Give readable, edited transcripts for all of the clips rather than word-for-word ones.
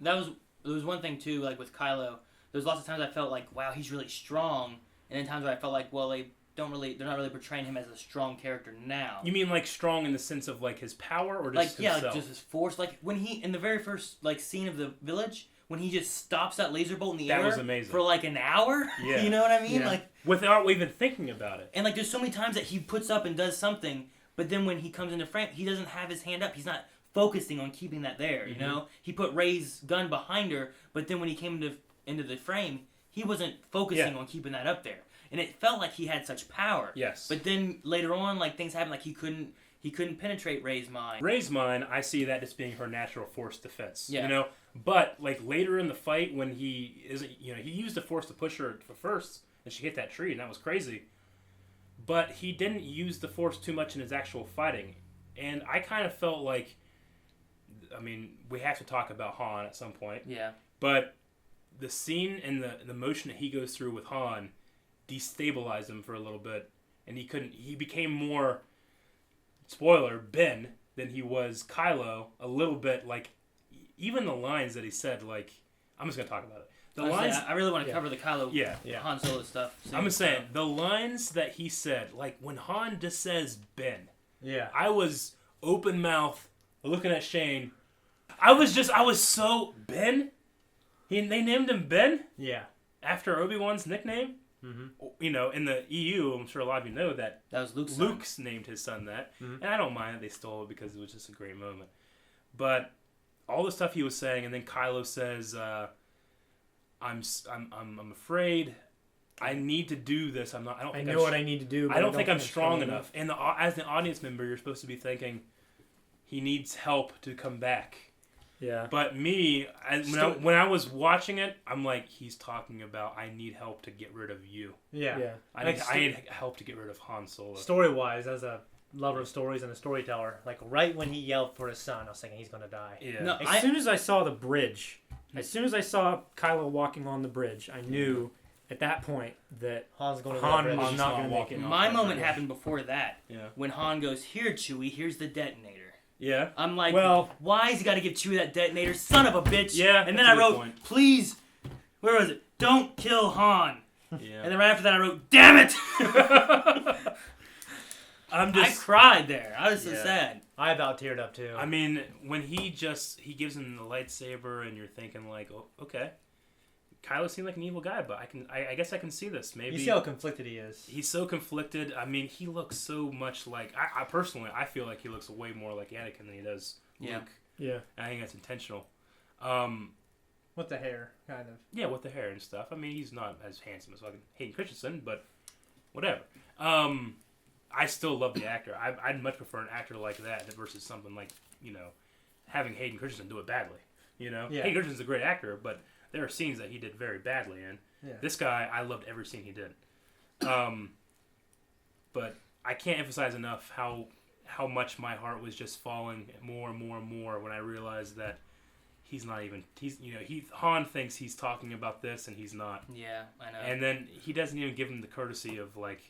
there was one thing too, like with Kylo. There's lots of times I felt like, wow, he's really strong, and then times where I felt like, well, they're not really portraying him as a strong character now. You mean like strong in the sense of like his power, or just like himself? like just his force. Like when he in the very first like scene of the village, when he just stops that laser bolt in the air. That was amazing. For like an hour. Yeah. You know what I mean? Yeah. Like without even thinking about it. And like there's so many times that he puts up and does something, but then when he comes into frame, he doesn't have his hand up. He's not focusing on keeping that there. You know, he put Rey's gun behind her, but then when he came into the frame, he wasn't focusing on keeping that up there. And it felt like he had such power. Yes. But then later on, like things happened, like he couldn't penetrate Rey's mind. Rey's mind, I see that as being her natural force defense. Yeah. You know, but like later in the fight when he isn't, you know, he used the force to push her first, and she hit that tree, and that was crazy. But he didn't use the force too much in his actual fighting, and I kind of felt like, I mean, we have to talk about Han at some point. Yeah. But the scene and the motion that he goes through with Han destabilized him for a little bit, and he became more, spoiler, Ben than he was Kylo a little bit. Like even the lines that he said, like, I'm just gonna talk about it. The lines I really want to cover the Kylo Han Solo stuff. I'm just saying the lines that he said, like when Han just says Ben. Yeah. I was open mouth looking at Shane. I was so Ben. They named him Ben. Yeah. After Obi-Wan's nickname. Mm-hmm. You know, in the EU, I'm sure a lot of you know that was Luke's son. Named his son that, and I don't mind that they stole it because it was just a great moment. But all the stuff he was saying, and then Kylo says, "I'm afraid. I need to do this. I'm not. I don't. I know what I need to do. I don't think I'm strong enough." And as an audience member, you're supposed to be thinking, he needs help to come back. Yeah. But me, when I was watching it, I'm like, he's talking about I need help to get rid of you. Yeah. Yeah. I need help to get rid of Han Solo. Story-wise, as a lover of stories and a storyteller, like right when he yelled for his son, I was thinking he's going to die. Yeah. No, as soon as I saw the bridge, as soon as I saw Kylo walking on the bridge, I knew at that point that Han was not going to make it. My moment happened before that. Yeah. When Han goes, "Here, Chewie, here's the detonator." Yeah. I'm like, well, why has he got to give Chewie that detonator? Son of a bitch. Yeah. And then I wrote, please, where was it? Don't kill Han. Yeah. And then right after that I wrote, damn it! I cried there. I was so sad. I about teared up too. I mean, when he gives him the lightsaber and you're thinking like, oh, okay. Kylo seemed like an evil guy, but I guess I can see this. Maybe you see how conflicted he is. He's so conflicted. I mean, he looks so much like I personally feel like he looks way more like Anakin than he does Luke. Yeah. I think that's intentional. With the hair, kind of. Yeah, with the hair and stuff. I mean, he's not as handsome as fucking Hayden Christensen, but whatever. I still love the actor. I'd much prefer an actor like that versus something like, you know, having Hayden Christensen do it badly. You know, Hayden Christensen's a great actor, but there are scenes that he did very badly in. Yeah. This guy, I loved every scene he did. But I can't emphasize enough how much my heart was just falling more and more and more when I realized that Han thinks he's talking about this and he's not. Yeah, I know. And then he doesn't even give him the courtesy of like,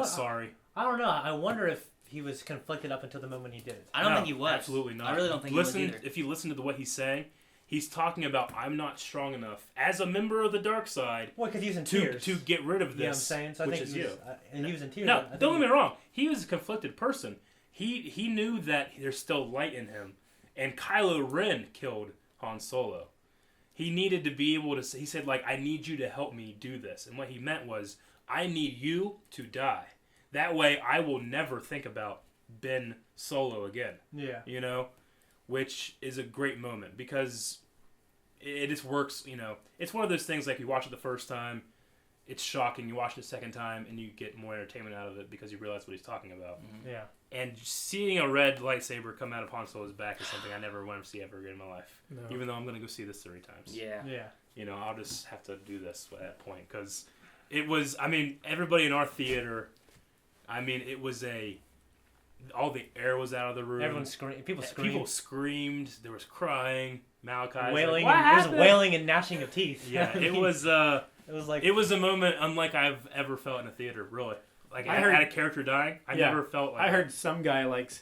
sorry. I don't know. I wonder if he was conflicted up until the moment he did it. I don't think he was. Absolutely not. I really don't think he was either. If you listen to what he's saying, he's talking about I'm not strong enough as a member of the dark side. Well, because he's in tears to get rid of this. You know what I'm saying? So which is you. And he was in tears. No, don't get me wrong. He was a conflicted person. He knew that there's still light in him, and Kylo Ren killed Han Solo. He needed to be able to. He said like, I need you to help me do this, and what he meant was, I need you to die. That way, I will never think about Ben Solo again. Yeah. You know? Which is a great moment because it just works, you know. It's one of those things like you watch it the first time, it's shocking. You watch it the second time, and you get more entertainment out of it because you realize what he's talking about. Mm-hmm. Yeah. And seeing a red lightsaber come out of Han Solo's back is something I never want to see ever again in my life. No. Even though I'm going to go see this 3 times. Yeah. Yeah. You know, I'll just have to do this at that point because it was, I mean, everybody in our theater, I mean, it was all the air was out of the room. Everyone screamed. People screamed. There was crying. Malachi wailing. Like, there was wailing and gnashing of teeth. Yeah, it was. It was a moment unlike I've ever felt in a theater. Really, like I had a character dying. I never felt like. I heard some guy like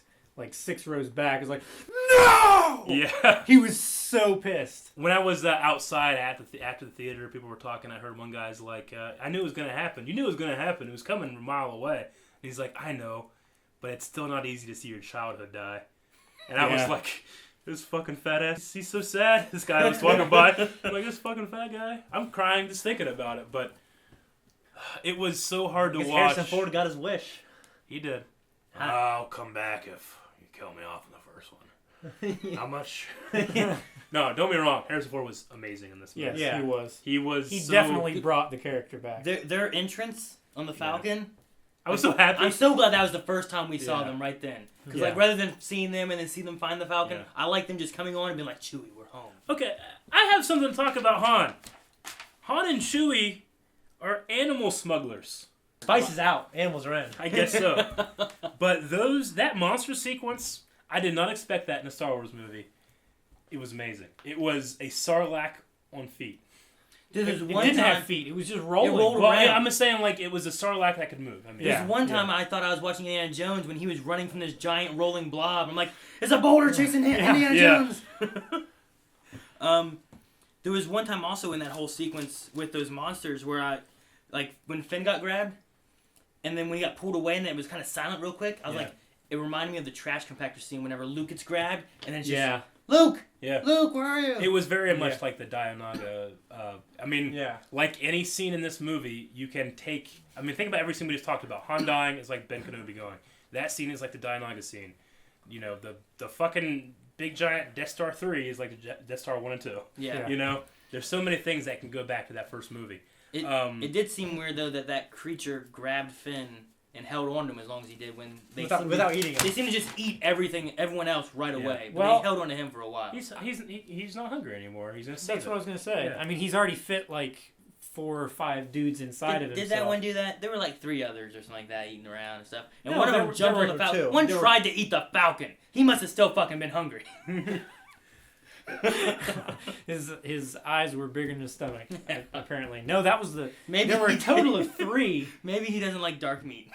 6 rows back is like, no. no! Yeah. He was so pissed. When I was outside after the theater, people were talking. I heard one guy's like, I knew it was going to happen. You knew it was going to happen. It was coming a mile away. And he's like, I know, but it's still not easy to see your childhood die. And I was like, this fucking fat ass, he's so sad. This guy was walking by. I'm like, this fucking fat guy. I'm crying just thinking about it, but it was so hard to watch. Harrison Ford got his wish. He did. I'll come back if you kill me off in the first one. How much? No, don't be wrong. Harrison Ford was amazing in this movie. Yes, he was. He was. He definitely brought the character back. Their entrance on the Falcon. I was so happy. I'm so glad that was the first time we saw them right then. Because Yeah. like rather than seeing them and then see them find the Falcon, Yeah. I like them just coming on and being like, Chewie, we're home. Okay, I have something to talk about Han. Han and Chewie are animal smugglers. Spice is out. Animals are in. I guess so. But that monster sequence, I did not expect that in a Star Wars movie. It was amazing. It was a Sarlacc on feet. Dude, there's It one didn't time, have feet. It was just rolling. It rolled Well, around. I'm just saying, like, it was a Sarlacc that could move. I mean, There's one time I thought I was watching Indiana Jones when he was running from this giant rolling blob. I'm like, it's a boulder chasing Indiana Jones. There was one time also in that whole sequence with those monsters where when Finn got grabbed, and then when he got pulled away and it was kind of silent real quick, I was like, it reminded me of the trash compactor scene whenever Luke gets grabbed, and then it's just, Luke! Yeah. Luke, where are you? It was very much like the Dianoga. Yeah. Like any scene in this movie, you can take. I mean, think about every scene we just talked about. Han dying is like Ben Kenobi going. That scene is like the Dianoga scene. You know, the fucking big giant Death Star 3 is like the Death Star 1 and 2. Yeah. You know, there's so many things that can go back to that first movie. It did seem weird though that creature grabbed Finn and held on to him as long as he did when they Without eating They him. seem to just eat everyone else right away. But Well, they held on to him for a while. He's not hungry anymore. He's gonna save That's what I was gonna say. Yeah. I mean, he's already fit like 4 or 5 dudes inside of himself. Did that one do that? There were like 3 others or something like that eating around and stuff. And No, one of there them were- jumped there on the were Falcon. 2. One There were- tried to eat the Falcon. He must have still fucking been hungry. His eyes were bigger than his stomach, apparently. No, that was Maybe there were a he total did. of 3. Maybe he doesn't like dark meat.